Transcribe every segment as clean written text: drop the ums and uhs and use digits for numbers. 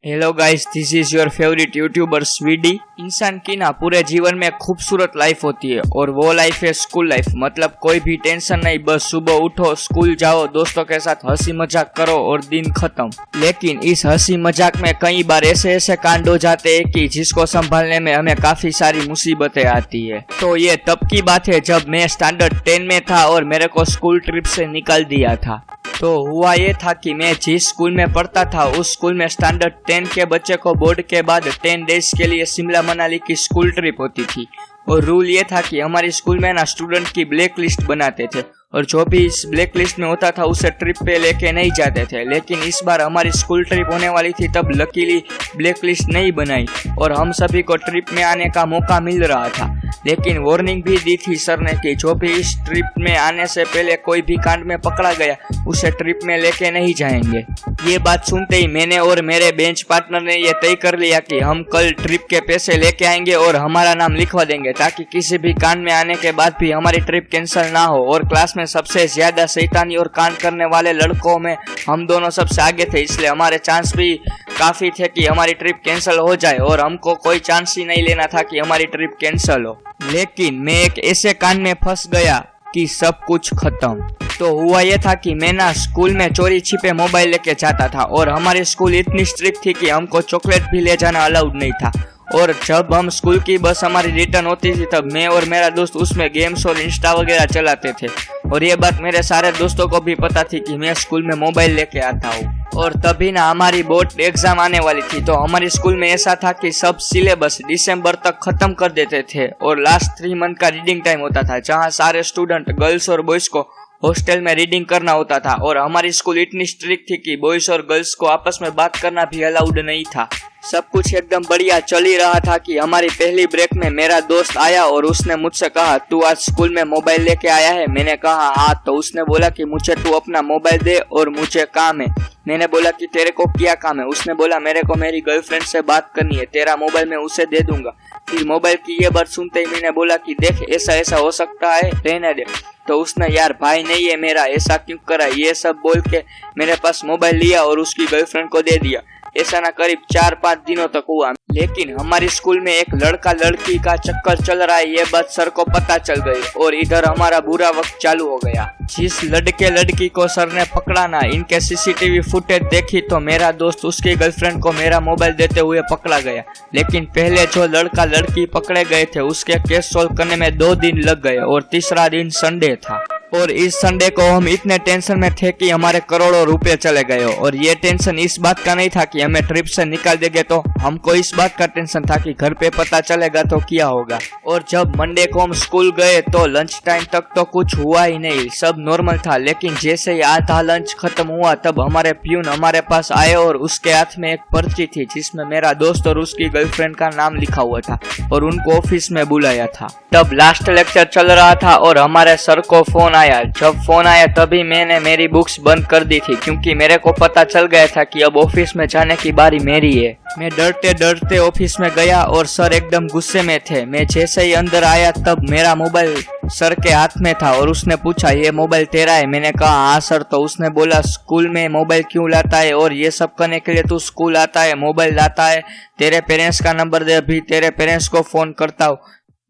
Hello guys, this is your favourite YouTuber स्वीडी। इंसान की ना पूरे जीवन में खूबसूरत लाइफ होती है और वो लाइफ है स्कूल लाइफ। मतलब कोई भी टेंशन नहीं, बस सुबह उठो, स्कूल जाओ, दोस्तों के साथ हंसी मजाक करो और दिन खत्म। लेकिन इस हंसी मजाक में कई बार ऐसे कांड हो जाते हैं कि जिसको संभालने में हमें काफी सारी मुसीबतें आती है। तो ये तब की बात है जब मैं स्टैंडर्ड 10 में था और मेरे को स्कूल ट्रिप से निकाल दिया था। तो हुआ ये था कि मैं जिस स्कूल में पढ़ता था उस स्कूल में स्टैंडर्ड 10 के बच्चे को बोर्ड के बाद 10 डेज के लिए शिमला मनाली की स्कूल ट्रिप होती थी। और रूल ये था कि हमारे स्कूल में ना स्टूडेंट की ब्लैक लिस्ट बनाते थे और जो भी इस ब्लैक लिस्ट में होता था उसे ट्रिप पे लेके नहीं जाते थे। लेकिन इस बार हमारी स्कूल ट्रिप होने वाली थी, तब लकीली ब्लैक लिस्ट नहीं बनाई और हम सभी को ट्रिप में आने का मौका मिल रहा था। लेकिन वार्निंग भी दी थी सर ने कि जो भी इस ट्रिप में आने से पहले कोई भी कांड में पकड़ा गया उसे ट्रिप में लेके नहीं जाएंगे। ये बात सुनते ही मैंने और मेरे बेंच पार्टनर ने ये तय कर लिया कि हम कल ट्रिप के पैसे लेके आएंगे और हमारा नाम लिखवा देंगे, ताकि किसी भी कांड में आने के बाद भी हमारी ट्रिप कैंसिल ना हो। और क्लास में सबसे ज्यादा शैतानी और कांड करने वाले लड़कों में हम दोनों सबसे आगे थे, इसलिए हमारे चांस भी काफी थे कि हमारी ट्रिप कैंसिल हो जाए और हमको कोई चांस ही नहीं लेना था कि हमारी ट्रिप कैंसिल हो। लेकिन मैं एक ऐसे कांड में फंस गया कि सब कुछ खत्म। तो हुआ यह था कि मैं ना स्कूल में चोरी छिपे मोबाइल लेके जाता था और हमारी स्कूल इतनी स्ट्रिक्ट थी कि हमको चॉकलेट भी ले जाना अलाउड नहीं था। और जब हम स्कूल की बस हमारी रिटर्न होती थी तब मैं और मेरा दोस्त उसमें गेम्स और इंस्टा वगैरह चलाते थे। और ये बात मेरे सारे दोस्तों को भी पता थी कि मैं स्कूल में मोबाइल लेके आता हूँ। और तभी ना हमारी बोर्ड एग्जाम आने वाली थी, तो हमारी स्कूल में ऐसा था कि सब सिलेबस दिसंबर तक खत्म कर देते थे और लास्ट 3 मंथ का रीडिंग टाइम होता था, जहाँ सारे स्टूडेंट गर्ल्स और बॉयज को हॉस्टल में रीडिंग करना होता था। और हमारी स्कूल इतनी स्ट्रिक्ट थी कि बॉयज और गर्ल्स को आपस में बात करना भी अलाउड नहीं था। सब कुछ एकदम बढ़िया चल ही रहा था कि हमारी पहली ब्रेक में मेरा दोस्त आया और उसने मुझसे कहा, तू आज स्कूल में मोबाइल लेके आया है? मैंने कहा हाँ। तो उसने बोला कि मुझे तू अपना मोबाइल दे और मुझे काम है। मैंने बोला कि तेरे को क्या काम है? उसने बोला मेरे को मेरी गर्लफ्रेंड से बात करनी है, तेरा मोबाइल मैं उसे दे दूंगा। फिर मोबाइल की ये बात सुनते ही मैंने बोला कि देख ऐसा हो सकता है, रहने दे। तो उसने यार भाई नहीं है मेरा, ऐसा क्यों करा, ये सब बोल के मेरे पास मोबाइल लिया और उसकी गर्लफ्रेंड को दे दिया। ऐसा ना करीब 4-5 दिनों तक हुआ। लेकिन हमारी स्कूल में एक लड़का लड़की का चक्कर चल रहा है, ये बात सर को पता चल गई और इधर हमारा बुरा वक्त चालू हो गया। जिस लड़के लड़की को सर ने पकड़ा ना, इनके सीसीटीवी फुटेज देखी तो मेरा दोस्त उसकी गर्लफ्रेंड को मेरा मोबाइल देते हुए पकड़ा गया। लेकिन पहले जो लड़का लड़की पकड़े गए थे उसके केस सोल्व करने में 2 दिन लग गए और तीसरा दिन संडे था। और इस संडे को हम इतने टेंशन में थे कि हमारे करोड़ों रुपए चले गए। और ये टेंशन इस बात का नहीं था कि हमें ट्रिप से निकाल देंगे, तो हमको इस बात का टेंशन था कि घर पे पता चलेगा तो क्या होगा। और जब मंडे को हम स्कूल गए तो लंच टाइम तक तो कुछ हुआ ही नहीं, सब नॉर्मल था। लेकिन जैसे ही आधा लंच खत्म हुआ तब हमारे प्यून हमारे पास आए और उसके हाथ में एक पर्ची थी जिसमें मेरा दोस्त और उसकी गर्लफ्रेंड का नाम लिखा हुआ था और उनको ऑफिस में बुलाया था। तब लास्ट लेक्चर चल रहा था और हमारे सर को फोन आया। जब फोन आया तभी मैंने मेरी बुक्स बंद कर दी थी, क्योंकि मेरे को पता चल गया था कि अब ऑफिस में जाने की बारी मेरी है। मैं डरते डरते ऑफिस में गया और सर एकदम गुस्से में थे। मैं जैसे ही अंदर आया तब मेरा मोबाइल सर के हाथ में था और उसने पूछा, ये मोबाइल तेरा है? मैंने कहा हाँ सर। तो उसने बोला, स्कूल में मोबाइल क्यों लाता है और ये सब करने के लिए तू स्कूल आता है, मोबाइल लाता है? तेरे पेरेंट्स का नंबर दे, अभी तेरे पेरेंट्स को फोन करता हूँ।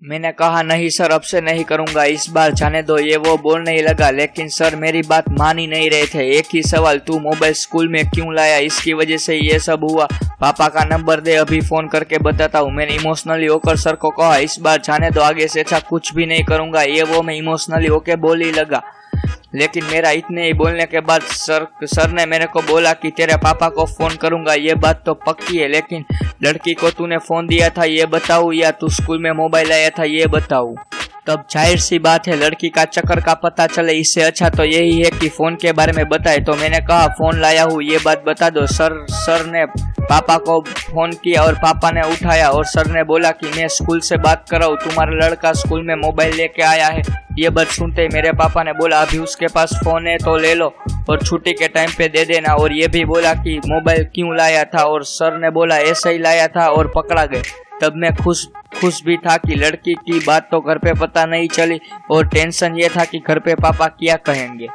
मैंने कहा नहीं सर, अब से नहीं करूंगा, इस बार जाने दो। ये वो बोलने ही लगा, लेकिन सर मेरी बात मान ही नहीं रहे थे। एक ही सवाल, तू मोबाइल स्कूल में क्यों लाया? इसकी वजह से ये सब हुआ। पापा का नंबर दे, अभी फोन करके बताता हूँ। मैंने इमोशनली होकर सर को कहा, इस बार जाने दो, आगे से अच्छा कुछ भी नहीं करूंगा। ये वो मैं इमोशनली होके बोल ही लगा। लेकिन मेरा इतने ही बोलने के बाद सर ने मेरे को बोला कि तेरे पापा को फोन करूंगा, ये बात तो पक्की है, लेकिन लड़की को तूने फोन दिया था ये बताऊं या तू स्कूल में मोबाइल लाया था ये बताऊं? तब जाहिर सी बात है लड़की का चक्कर का पता चले, इससे अच्छा तो यही है कि फोन के बारे में बताए। तो मैंने कहा फोन लाया हूँ, ये बात बता दो। सर ने पापा को फोन किया और पापा ने उठाया और सर ने बोला कि मैं स्कूल से बात कर रहा हूँ, तुम्हारा लड़का स्कूल में मोबाइल लेके आया है। ये बात सुनते ही मेरे पापा ने बोला, अभी उसके पास फोन है तो ले लो और छुट्टी के टाइम पे दे देना। और ये भी बोला कि मोबाइल क्यों लाया था और सर ने बोला ऐसे ही लाया था और पकड़ा गए। तब मैं खुश भी था कि लड़की की बात तो घर पे पता नहीं चली और टेंशन ये था कि घर पे पापा क्या कहेंगे।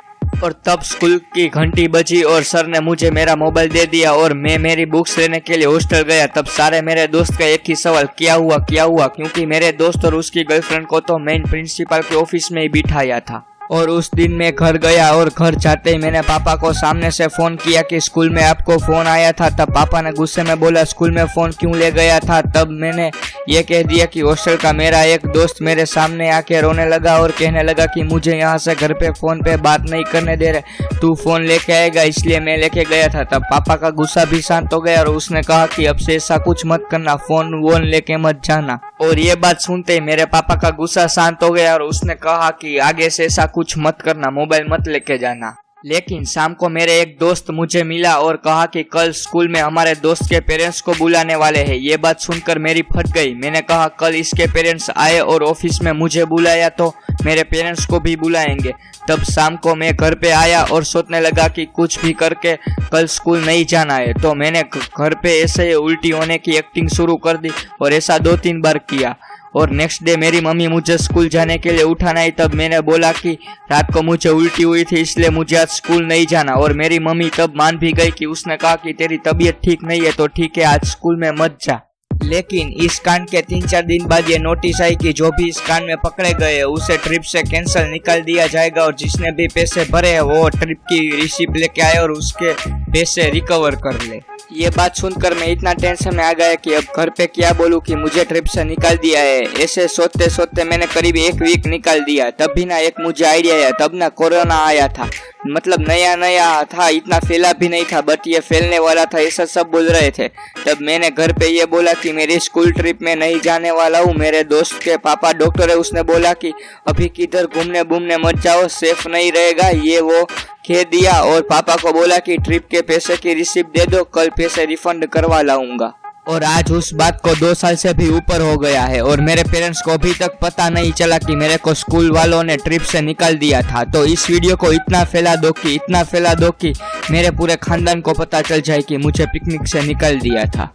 और तब स्कूल की घंटी बजी और सर ने मुझे मेरा मोबाइल दे दिया और मैं मेरी बुक्स लेने के लिए हॉस्टल गया। तब सारे मेरे दोस्त का एक ही सवाल, क्या हुआ क्या हुआ, क्योंकि मेरे दोस्त और उसकी गर्लफ्रेंड को तो मेन प्रिंसिपल के ऑफिस में ही बिठाया था। और उस दिन मैं घर गया और घर जाते ही मैंने पापा को सामने से फ़ोन किया कि स्कूल में आपको फ़ोन आया था। तब पापा ने गुस्से में बोला, स्कूल में फ़ोन क्यों ले गया था। तब मैंने ये कह दिया कि हॉस्टल का मेरा एक दोस्त मेरे सामने आके रोने लगा और कहने लगा कि मुझे यहाँ से घर पे फ़ोन पे बात नहीं करने दे रहे, तू फ़ोन लेके आएगा, इसलिए मैं लेके गया था। तब पापा का गुस्सा भी शांत हो गया और उसने कहा कि अब से ऐसा कुछ मत करना, फ़ोन वोन लेके मत जाना। और ये बात सुनते ही मेरे पापा का गुस्सा शांत हो गया और उसने कहा कि आगे से ऐसा कुछ मत करना, मोबाइल मत लेके जाना। लेकिन शाम को मेरे एक दोस्त मुझे मिला और कहा कि कल स्कूल में हमारे दोस्त के पेरेंट्स को बुलाने वाले हैं। ये बात सुनकर मेरी फट गई। मैंने कहा कल इसके पेरेंट्स आए और ऑफिस में मुझे बुलाया तो मेरे पेरेंट्स को भी बुलाएंगे। तब शाम को मैं घर पे आया और सोचने लगा कि कुछ भी करके कल स्कूल नहीं जाना है। तो मैंने घर पे ऐसे ही उल्टी होने की एक्टिंग शुरू कर दी और ऐसा 2-3 बार किया। और नेक्स्ट डे मेरी मम्मी मुझे स्कूल जाने के लिए उठाना आई। तब मैंने बोला कि रात को मुझे उल्टी हुई थी इसलिए मुझे आज स्कूल नहीं जाना। और मेरी मम्मी तब मान भी गई कि उसने कहा कि तेरी तबीयत ठीक नहीं है तो ठीक है, आज स्कूल में मत जा। लेकिन इस कांड के 3-4 दिन बाद ये नोटिस आई कि जो भी इस कांड में पकड़े गए उसे ट्रिप से कैंसिल निकाल दिया जाएगा और जिसने भी पैसे भरे हैं वो ट्रिप की रिसीप्ट लेके आए और उसके पैसे रिकवर कर ले। ये बात सुनकर मैं इतना टेंशन में आ गया कि अब घर पे क्या बोलूं कि मुझे ट्रिप से निकाल दिया है। ऐसे सोचते सोचते मैंने करीब 1 वीक निकाल दिया। तब भी ना एक मुझे आइडिया आया, तब ना कोरोना आया था, मतलब नया नया था, इतना फैला भी नहीं था, बट ये फैलने वाला था, ऐसा सब बोल रहे थे। तब मैंने घर पे ये बोला कि मेरी स्कूल ट्रिप में नहीं जाने वाला हूँ। मेरे दोस्त के पापा डॉक्टर है, उसने बोला कि अभी किधर घूमने बूमने मत जाओ, सेफ नहीं रहेगा, ये वो कह दिया। और पापा को बोला कि ट्रिप के पैसे की रिसिप्ट दे दो, कल पैसे रिफंड करवा लाऊंगा। और आज उस बात को 2 साल से भी ऊपर हो गया है और मेरे पेरेंट्स को अभी तक पता नहीं चला कि मेरे को स्कूल वालों ने ट्रिप से निकाल दिया था। तो इस वीडियो को इतना फैला दो कि मेरे पूरे खानदान को पता चल जाए कि मुझे पिकनिक से निकाल दिया था।